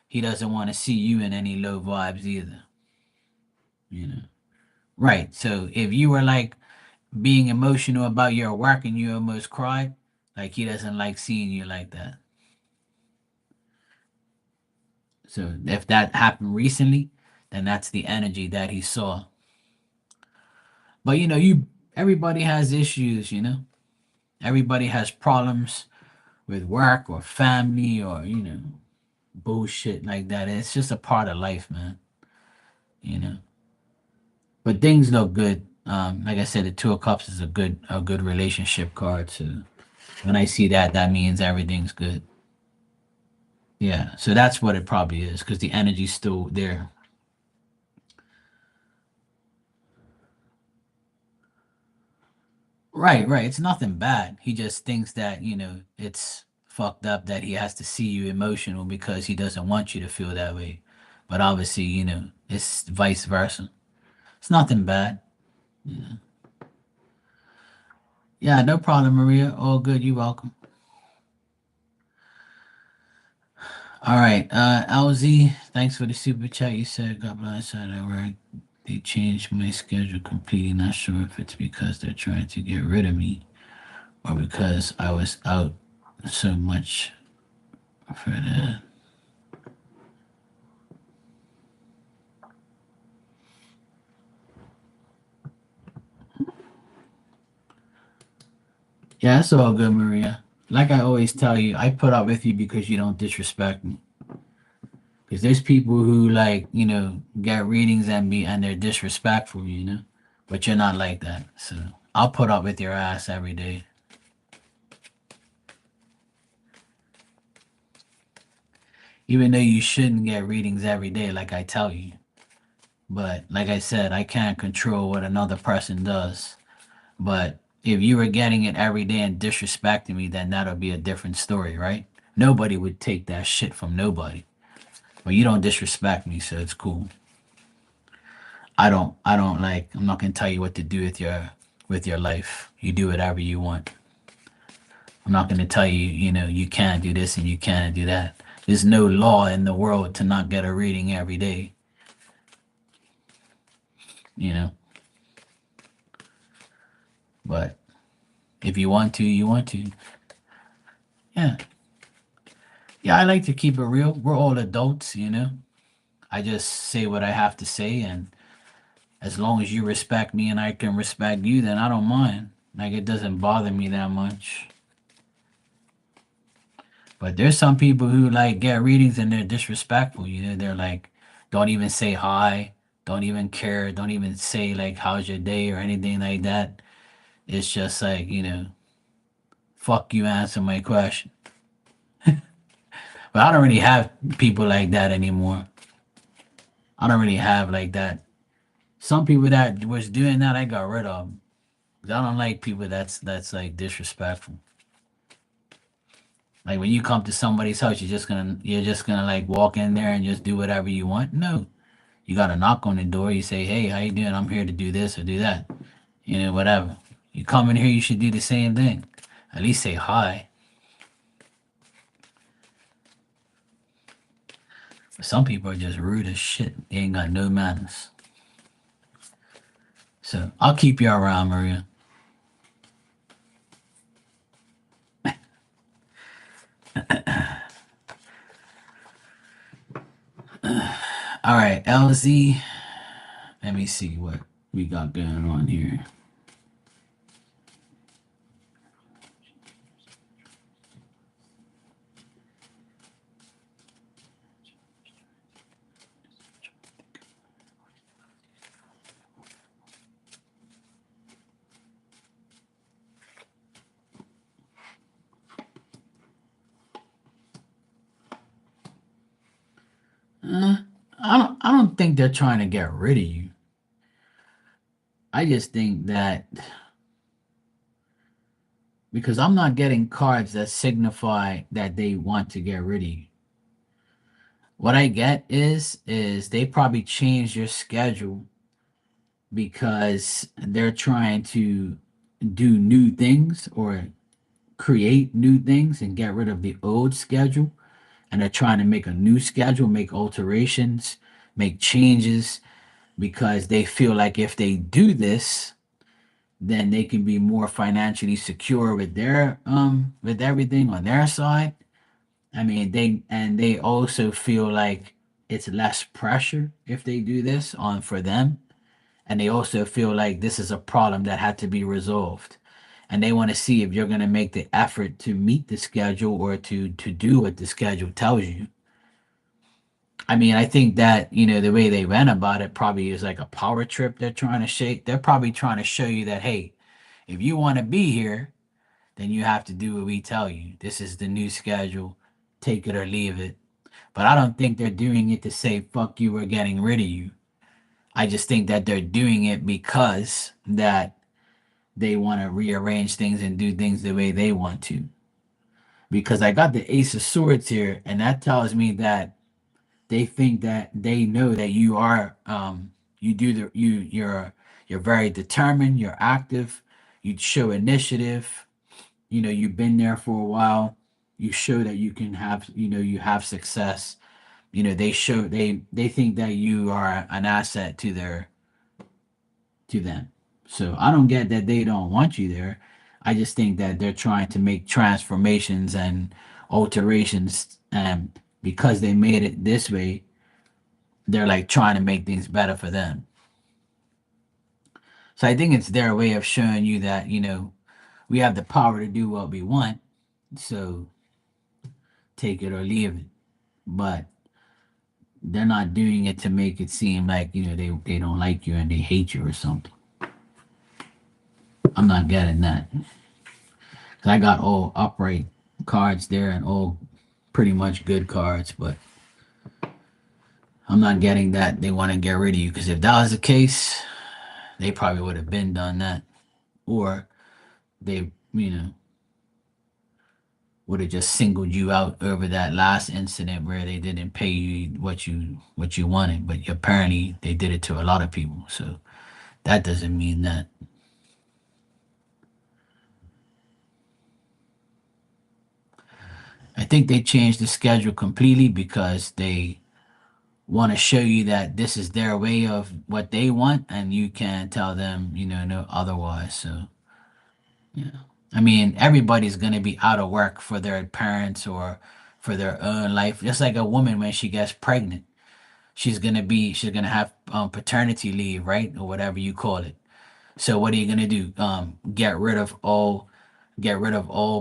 he doesn't want to see you in any low vibes either. you know right. So if you were like being emotional about your work and you almost cried, like he doesn't like seeing you like that. So if that happened recently, then that's the energy that he saw. But you everybody has issues. Everybody has problems with work or family or bullshit like that. It's just a part of life, man. you know but things look good. Like I said, the Two of Cups is a good relationship card. So when I see that, that means everything's good. Yeah, so that's what it probably is because the energy's still there. Right, right. It's nothing bad. He just thinks that, it's fucked up that he has to see you emotional because he doesn't want you to feel that way. But obviously, it's vice versa. It's nothing bad. Yeah, yeah, no problem, Maria. All good. You're welcome. All right. LZ, thanks for the super chat. You said, God bless. I know where they changed my schedule completely. Not sure if it's because they're trying to get rid of me or because I was out so much for that. Yeah, that's all good, Maria. Like I always tell you, I put up with you because you don't disrespect me. Because there's people who like, get readings and they're disrespectful. But you're not like that. So I'll put up with your ass every day. Even though you shouldn't get readings every day, like I tell you. But like I said, I can't control what another person does. But if you were getting it every day and disrespecting me, then that'll be a different story, right? Nobody would take that shit from nobody. But you don't disrespect me, so it's cool. I don't like I'm not gonna tell you what to do with your life. You do whatever you want. I'm not gonna tell you, you can't do this and you can't do that. There's no law in the world to not get a reading every day, you know. But if you want to, you want to. Yeah. Yeah, I like to keep it real. We're all adults. I just say what I have to say, and as long as you respect me and I can respect you, then I don't mind. Like it doesn't bother me that much. But there's some people who like get readings and they're disrespectful. They're like, don't even say hi, don't even care, don't even say like how's your day or anything like that. It's just like, fuck you, answer my question. But I don't really have people like that anymore. I don't really have like that. Some people that was doing that, I got rid of. 'Cause I don't like people that's like disrespectful. Like when you come to somebody's house, you're just gonna like walk in there and just do whatever you want. No, you got to knock on the door. You say, "Hey, how you doing? I'm here to do this or do that." Whatever. You come in here, you should do the same thing. At least say hi. Some people are just rude as shit. They ain't got no manners. So I'll keep you around, Maria. All right, LZ. Let me see what we got going on here. Uh, I don't think they're trying to get rid of you. I just think that because I'm not getting cards that signify that they want to get rid of you. What I get is they probably changed your schedule because they're trying to do new things or create new things and get rid of the old schedule, and they're trying to make a new schedule, make alterations, make changes because they feel like if they do this, then they can be more financially secure with everything on their side. I mean, they also feel like it's less pressure if they do this on for them, and they also feel like this is a problem that had to be resolved, and they want to see if you're going to make the effort to meet the schedule or to do what the schedule tells you. I mean, I think that, the way they went about it probably is like a power trip they're trying to shake. They're probably trying to show you that, hey, if you want to be here, then you have to do what we tell you. This is the new schedule. Take it or leave it. But I don't think they're doing it to say, fuck you, we're getting rid of you. I just think that they're doing it because that they want to rearrange things and do things the way they want to. Because I got the Ace of Swords here, and that tells me that they think that they know that you are you do the you're very determined, you're active, you show initiative, you've been there for a while, you show that you can have, you have success. They think that you are an asset to them. So I don't get that they don't want you there. I just think that they're trying to make transformations and alterations, and because they made it this way, they're like trying to make things better for them. So I think it's their way of showing you that, we have the power to do what we want. So take it or leave it. But they're not doing it to make it seem like, they don't like you and they hate you or something. I'm not getting that. 'Cause I got all upright cards there and all pretty much good cards, but I'm not getting that they want to get rid of you. Because if that was the case, they probably would have been done that. Or they, would have just singled you out over that last incident where they didn't pay you what you wanted, but apparently they did it to a lot of people. So that doesn't mean that. I think they changed the schedule completely because they want to show you that this is their way of what they want, and you can't tell them, no otherwise. So yeah, I mean, everybody's gonna be out of work for their parents or for their own life. Just like a woman when she gets pregnant, she's gonna have paternity leave, right, or whatever you call it. So what are you gonna do? Get rid of all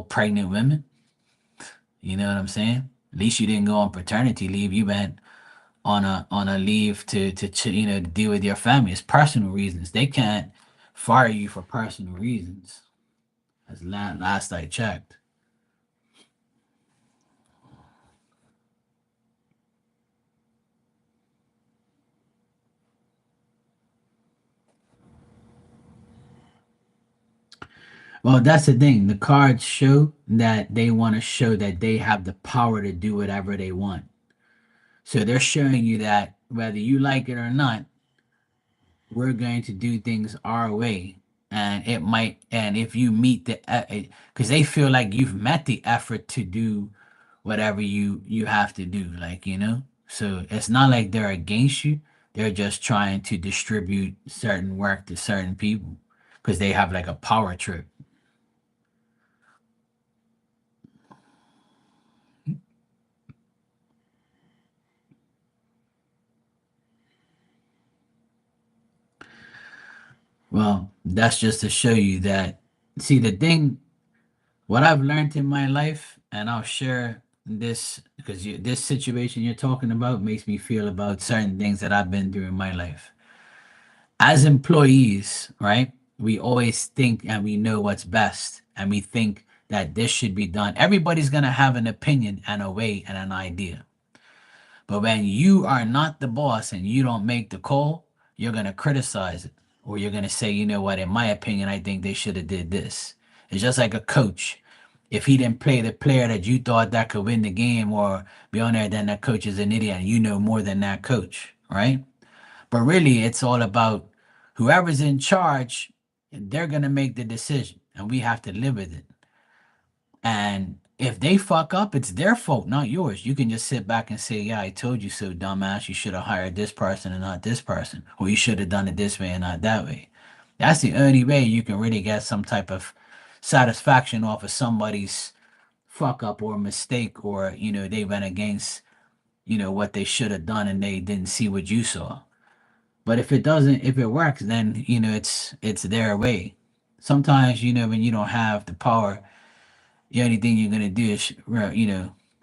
pregnant women? You know what I'm saying? At least you didn't go on paternity leave. You went on a leave to deal with your family. It's personal reasons. They can't fire you for personal reasons. As last I checked. Well, that's the thing. The cards show that they want to show that they have the power to do whatever they want. So they're showing you that whether you like it or not, we're going to do things our way. And if you meet because they feel like you've met the effort to do whatever you have to do, like, so it's not like they're against you. They're just trying to distribute certain work to certain people because they have like a power trip. Well, that's just to show you that, see, the thing, what I've learned in my life, and I'll share this because this situation you're talking about makes me feel about certain things that I've been through in my life. As employees, right? We always think and we know what's best, and we think that this should be done. Everybody's going to have an opinion and a way and an idea. But when you are not the boss and you don't make the call, you're going to criticize it, or you're going to say, you know what, in my opinion, I think they should have did this. It's just like a coach. If he didn't play the player that you thought that could win the game or be on there, then that coach is an idiot and you know more than that coach, right? But really, it's all about whoever's in charge, they're going to make the decision and we have to live with it. And if they fuck up, it's their fault, not yours. You can just sit back and say, yeah, I told you so, dumbass. You should have hired this person and not this person. Or you should have done it this way and not that way. That's the only way you can really get some type of satisfaction off of somebody's fuck up or mistake, or, they went against, what they should have done and they didn't see what you saw. But if it works, then, it's their way. Sometimes, when you don't have the power, the only thing you're gonna do is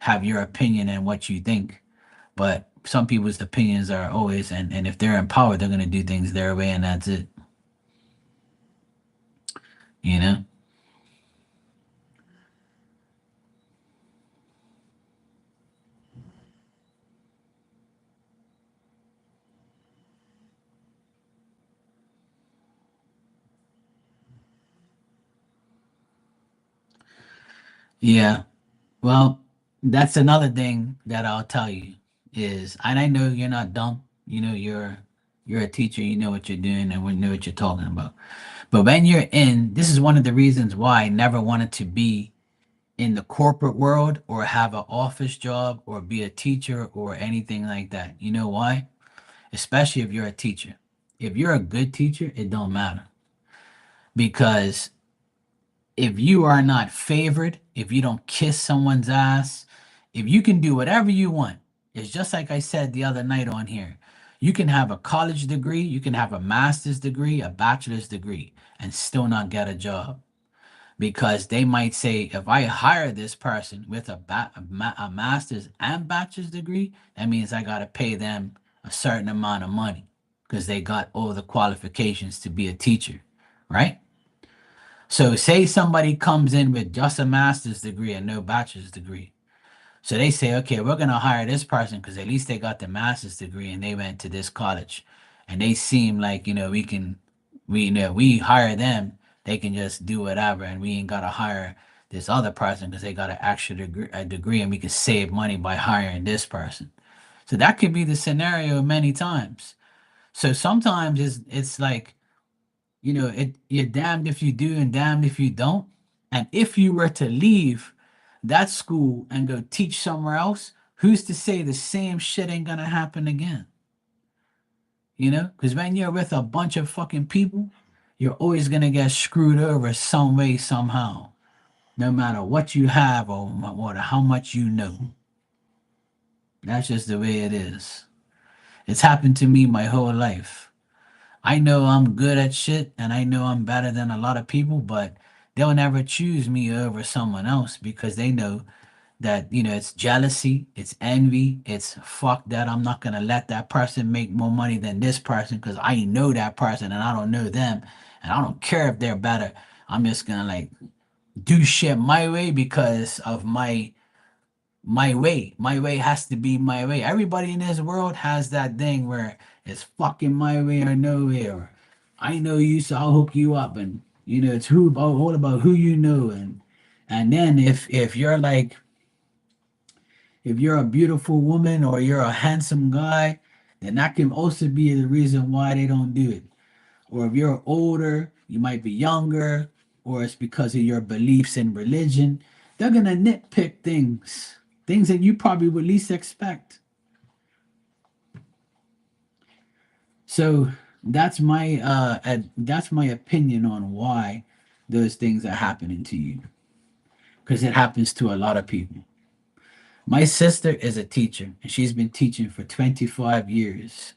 have your opinion and what you think. But some people's opinions are always, and if they're in power, they're gonna do things their way, and that's it. You know? Yeah. Well, that's another thing that I'll tell you is, and I know you're not dumb. You're a teacher. You know what you're doing, and we know what you're talking about. But when you're in, this is one of the reasons why I never wanted to be in the corporate world or have an office job or be a teacher or anything like that. You know why? Especially if you're a teacher. If you're a good teacher, it don't matter, because if you are not favored, if you don't kiss someone's ass, if you can do whatever you want, it's just like I said the other night on here. You can have a college degree, you can have a master's degree, a bachelor's degree, and still not get a job, because they might say, if I hire this person with a master's and bachelor's degree, that means I got to pay them a certain amount of money because they got all the qualifications to be a teacher, right? So, say somebody comes in with just a master's degree and no bachelor's degree. So they say, okay, we're going to hire this person because at least they got the master's degree and they went to this college. And they seem like, we hire them, they can just do whatever. And we ain't got to hire this other person because they got an actual degree and we can save money by hiring this person. So that could be the scenario many times. So sometimes it's like, you're damned if you do and damned if you don't. And if you were to leave that school and go teach somewhere else, who's to say the same shit ain't gonna happen again? Because when you're with a bunch of fucking people, you're always gonna get screwed over some way, somehow, no matter what you have or what how much you know. That's just the way it is. It's happened to me my whole life. I know I'm good at shit and I know I'm better than a lot of people, but they'll never choose me over someone else because they know that, it's jealousy, it's envy, it's fuck that I'm not gonna let that person make more money than this person because I know that person and I don't know them, and I don't care if they're better. I'm just gonna like do shit my way because of my way. My way has to be my way. Everybody in this world has that thing where it's fucking my way or no way, or I know you, so I'll hook you up, and it's all about who you know, and then if you're like, if you're a beautiful woman or you're a handsome guy, then that can also be the reason why they don't do it. Or if you're older, you might be younger, or it's because of your beliefs in religion. They're gonna nitpick things that you probably would least expect. So that's my opinion on why those things are happening to you, because it happens to a lot of people. My sister is a teacher and she's been teaching for 25 years,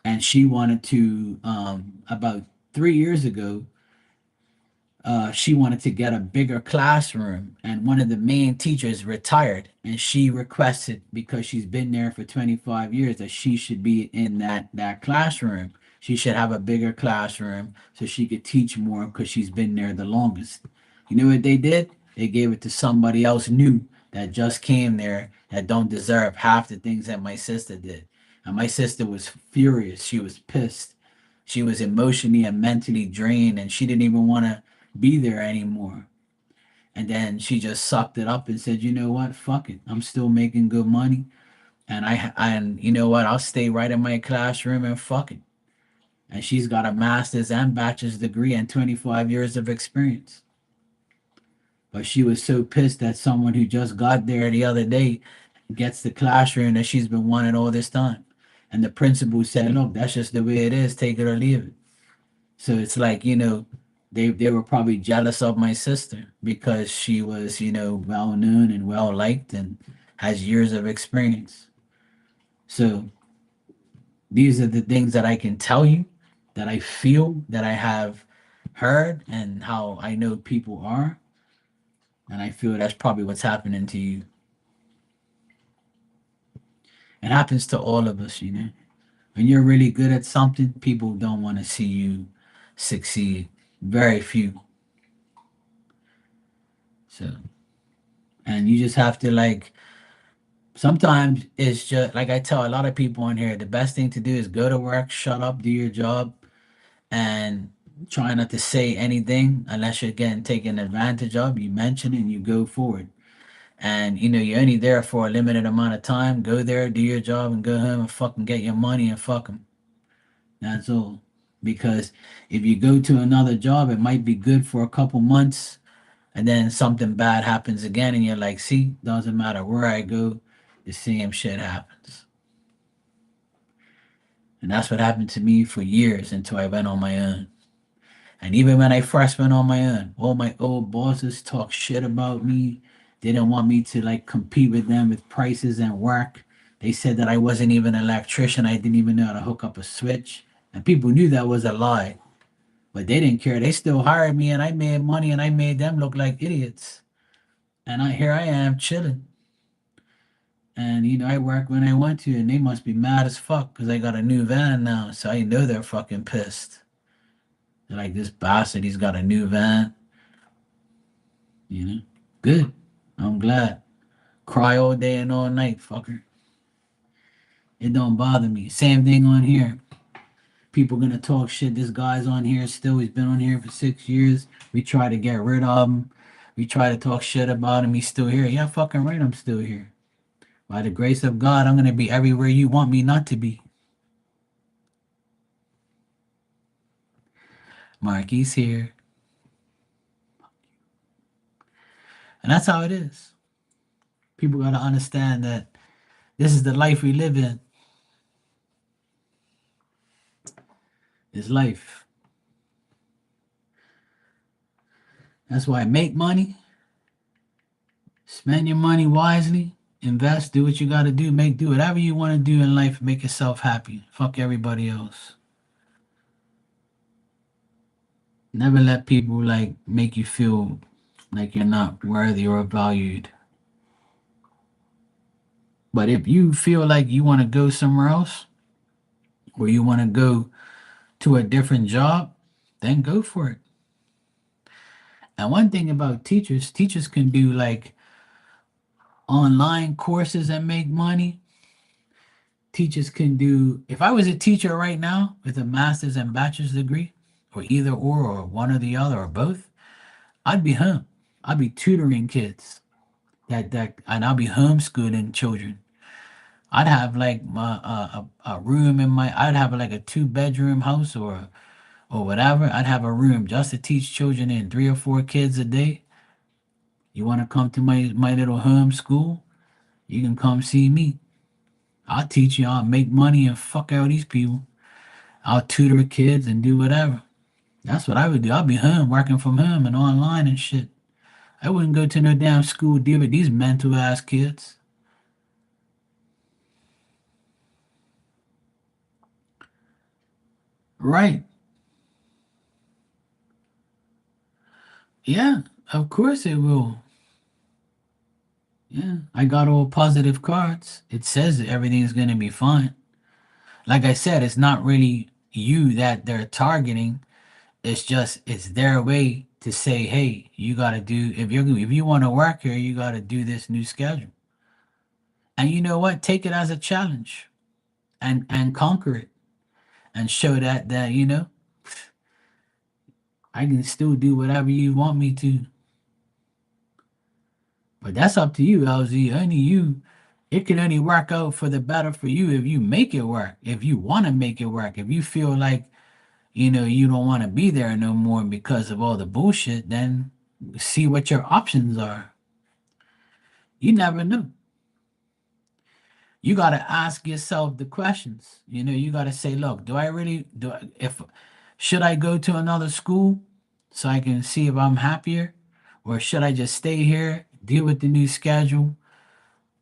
and she wanted to about 3 years ago, she wanted to get a bigger classroom, and one of the main teachers retired, and she requested, because she's been there for 25 years, that she should be in that classroom. She should have a bigger classroom so she could teach more, because she's been there the longest. You know what they did? They gave it to somebody else new that just came there, that don't deserve half the things that my sister did. And my sister was furious. She was pissed. She was emotionally and mentally drained, and she didn't even want to be there anymore. And then she just sucked it up and said, "You know what? Fuck it. I'm still making good money, and you know what? I'll stay right in my classroom and fuck it." And she's got a master's and bachelor's degree and 25 years of experience. But she was so pissed that someone who just got there the other day gets the classroom that she's been wanting all this time. And the principal said, "Look, that's just the way it is. Take it or leave it." So it's like, they were probably jealous of my sister because she was, well known and well liked and has years of experience. So these are the things that I can tell you, that I feel, that I have heard, and how I know people are. And I feel that's probably what's happening to you. It happens to all of us, When you're really good at something, people don't want to see you succeed. Very few. So, and you just have to, like, sometimes it's just like I tell a lot of people on here, the best thing to do is go to work, shut up, do your job, and try not to say anything unless you're getting taken advantage of. You mention it and you go forward. And you're only there for a limited amount of time. Go there, do your job, and go home and fucking get your money and fuck them. That's all. Because if you go to another job, it might be good for a couple months, and then something bad happens again, and you're like, "See, doesn't matter where I go, the same shit happens." And that's what happened to me for years until I went on my own. And even when I first went on my own, all my old bosses talked shit about me. They didn't want me to, like, compete with them with prices and work. They said that I wasn't even an electrician. I didn't even know how to hook up a switch. And people knew that was a lie, but they didn't care. They still hired me, and I made money, and I made them look like idiots. And here I am chilling. And I work when I want to, and they must be mad as fuck because I got a new van now. So I know they're fucking pissed. They're like, "This bastard, he's got a new van." You know, good. I'm glad. Cry all day and all night, fucker. It don't bother me. Same thing on here. People gonna talk shit. This guy's on here still. He's been on here for 6 years. We try to get rid of him. We try to talk shit about him. He's still here. Yeah, fucking right. I'm still here. By the grace of God, I'm gonna be everywhere you want me not to be. Marky's here. And that's how it is. People got to understand that this is the life we live in. It's life. That's why make money, spend your money wisely, invest, do what you got to do, do whatever you want to do in life, make yourself happy. Fuck everybody else. Never let people, like, make you feel like you're not worthy or valued. But if you feel like you want to go somewhere else, or you want to go to a different job, then go for it. And one thing about teachers can do, like, online courses and make money. Teachers can do, if I was a teacher right now with a master's and bachelor's degree, or either or one or the other, or both, I'd be home. I'd be tutoring kids, and I'll be homeschooling children. I'd have, like, a room in my, I'd have like a 2 bedroom house, or whatever. I'd have a room just to teach children in, 3 or 4 kids a day. You want to come to my little home school? You can come see me. I'll teach you. I'll make money and fuck out these people. I'll tutor kids and do whatever. That's what I would do. I'll be home, working from home and online and shit. I wouldn't go to no damn school deal with these mental ass kids. Right. Yeah, of course it will. Yeah, I got all positive cards. It says that everything's going to be fine. Like I said, it's not really you that they're targeting. It's just it's their way to say, hey, you got to do if you want to work here, you got to do this new schedule. And you know what? Take it as a challenge and conquer it and show that I can still do whatever you want me to. But that's up to you, LZ. Only you. It can only work out for the better for you if you make it work. If you want to make it work. If you feel like you don't want to be there no more because of all the bullshit, then see what your options are. You never know. You got to ask yourself the questions. You got to say, look, do I really do I, if should I go to another school so I can see if I'm happier, or should I just stay here, deal with the new schedule,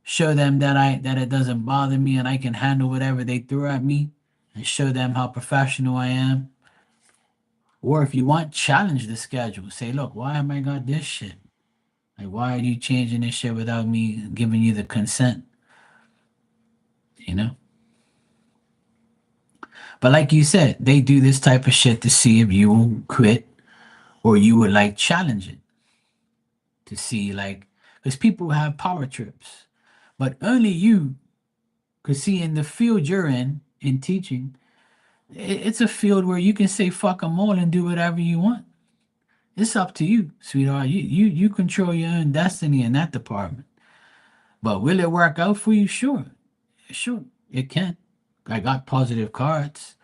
show them that it doesn't bother me and I can handle whatever they throw at me, and show them how professional I am. Or if you want, challenge the schedule. Say, look, why am I got this shit? Like, why are you changing this shit without me giving you the consent? You know? But like you said, they do this type of shit to see if you will quit or you would like challenge it to see like because people have power trips. But only you could see in the field you're in teaching, it's a field where you can say fuck them all and do whatever you want. It's up to you, sweetheart. You control your own destiny in that department. But will it work out for you? Sure. Sure. It can. I got positive cards.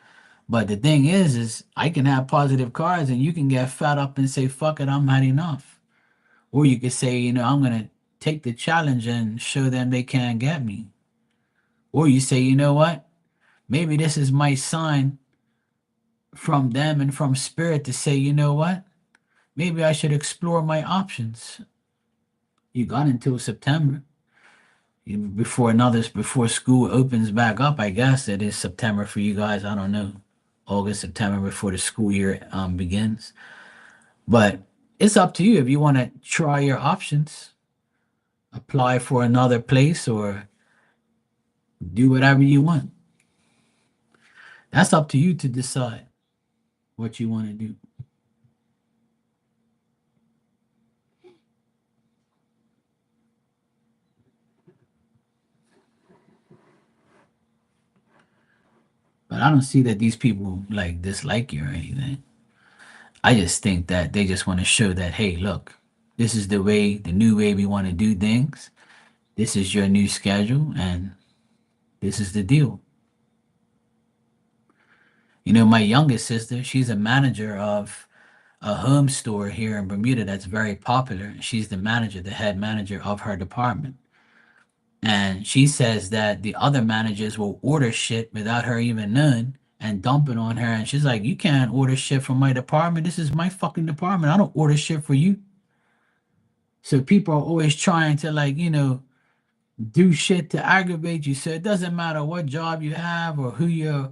But the thing is I can have positive cards and you can get fed up and say, fuck it, I'm had enough. Or you could say, I'm gonna take the challenge and show them they can't get me. Or you say, you know what? Maybe this is my sign from them and from spirit to say, you know what? Maybe I should explore my options. You got until September. Before school opens back up, I guess it is September for you guys. I don't know. August, September before the school year begins. But it's up to you if you want to try your options, apply for another place, or do whatever you want. That's up to you to decide what you want to do. But I don't see that these people like dislike you or anything. I just think that they just want to show that, hey, look, this is the new way we want to do things. This is your new schedule, and this is the deal. My youngest sister, she's a manager of a home store here in Bermuda that's very popular. She's the manager, the head manager of her department. And she says that the other managers will order shit without her even knowing and dump it on her. And she's like, you can't order shit from my department. This is my fucking department. I don't order shit for you. So people are always trying to do shit to aggravate you. So it doesn't matter what job you have or who you're,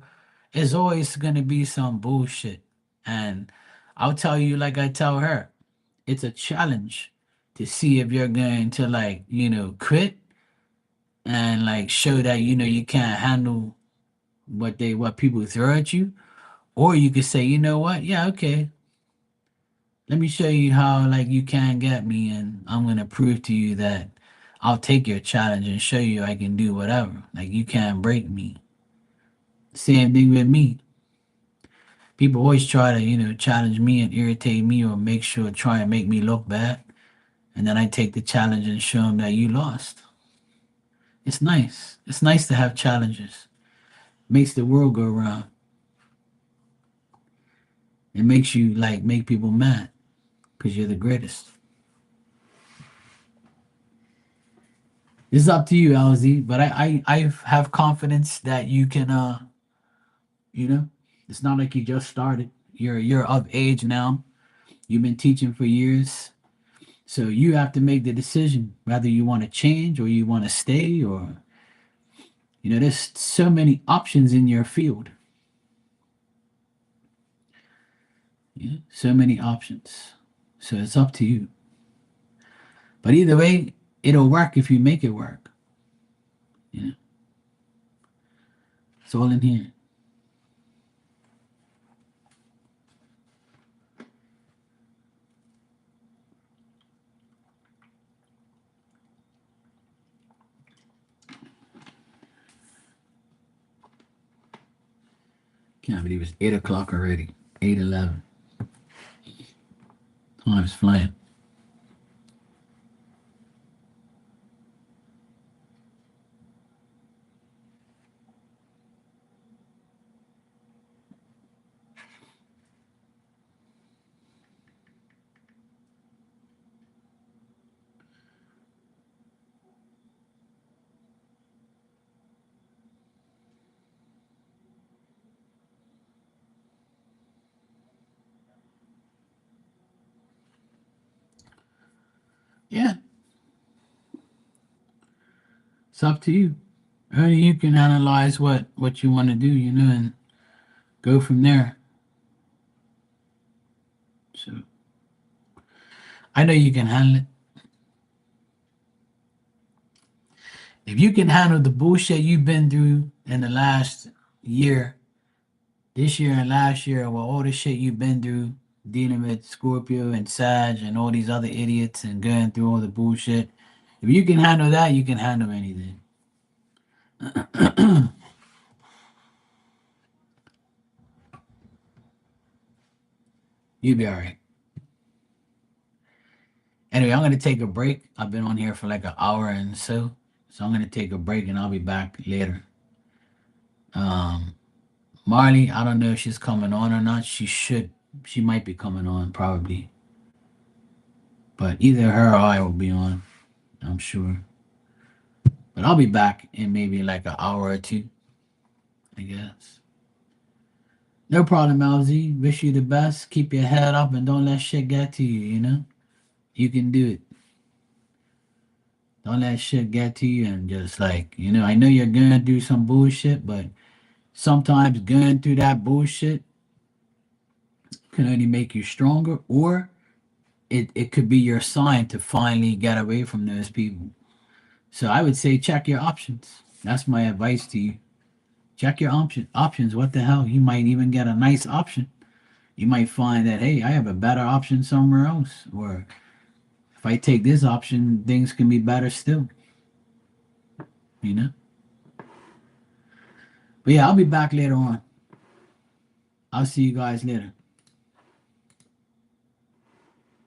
it's always gonna be some bullshit. And I'll tell you like I tell her, it's a challenge to see if you're going to quit and show that you can't handle what people throw at you. Or you could say, you know what? Yeah, okay. Let me show you how you can get me, and I'm gonna prove to you that I'll take your challenge and show you I can do whatever. Like you can't break me. Same thing with me. People always try to, challenge me and irritate me or try and make me look bad. And then I take the challenge and show them that you lost. It's nice. It's nice to have challenges. Makes the world go round. It makes you make people mad because you're the greatest. It's up to you, LZ. But I have confidence that you can you know, it's not like you just started. You're of age now. You've been teaching for years. So you have to make the decision whether you want to change or you want to stay, or there's so many options in your field. Yeah, so many options. So it's up to you. But either way, it'll work if you make it work. You know, it's all in here. Can't believe it's 8 o'clock already. 8:11. Time's flying. Yeah, it's up to you. Only you can analyze what you want to do, and go from there. So I know you can handle it. If you can handle the bullshit you've been through in the last year, this year and last year, well, all the shit you've been through, dealing with Scorpio and Sag and all these other idiots and going through all the bullshit. If you can handle that, you can handle anything. You'll be all right. Anyway, I'm gonna take a break. I've been on here for like an hour and so I'm gonna take a break and I'll be back later. Um, Marley, I don't know if she's coming on or not. She might be coming on probably, but either her or I will be on. I'm sure. But I'll be back in maybe like an hour or two, I guess. No problem, LZ. Wish you the best. Keep your head up and don't let shit get to you. You can do it. Don't let shit get to you and just I know you're gonna do some bullshit, but sometimes going through that bullshit can only make you stronger, or it could be your sign to finally get away from those people. So I would say check your options. That's my advice to you. Check your options. What the hell? You might even get a nice option. You might find that, hey, I have a better option somewhere else. Or if I take this option, things can be better still. You know? But yeah, I'll be back later on. I'll see you guys later.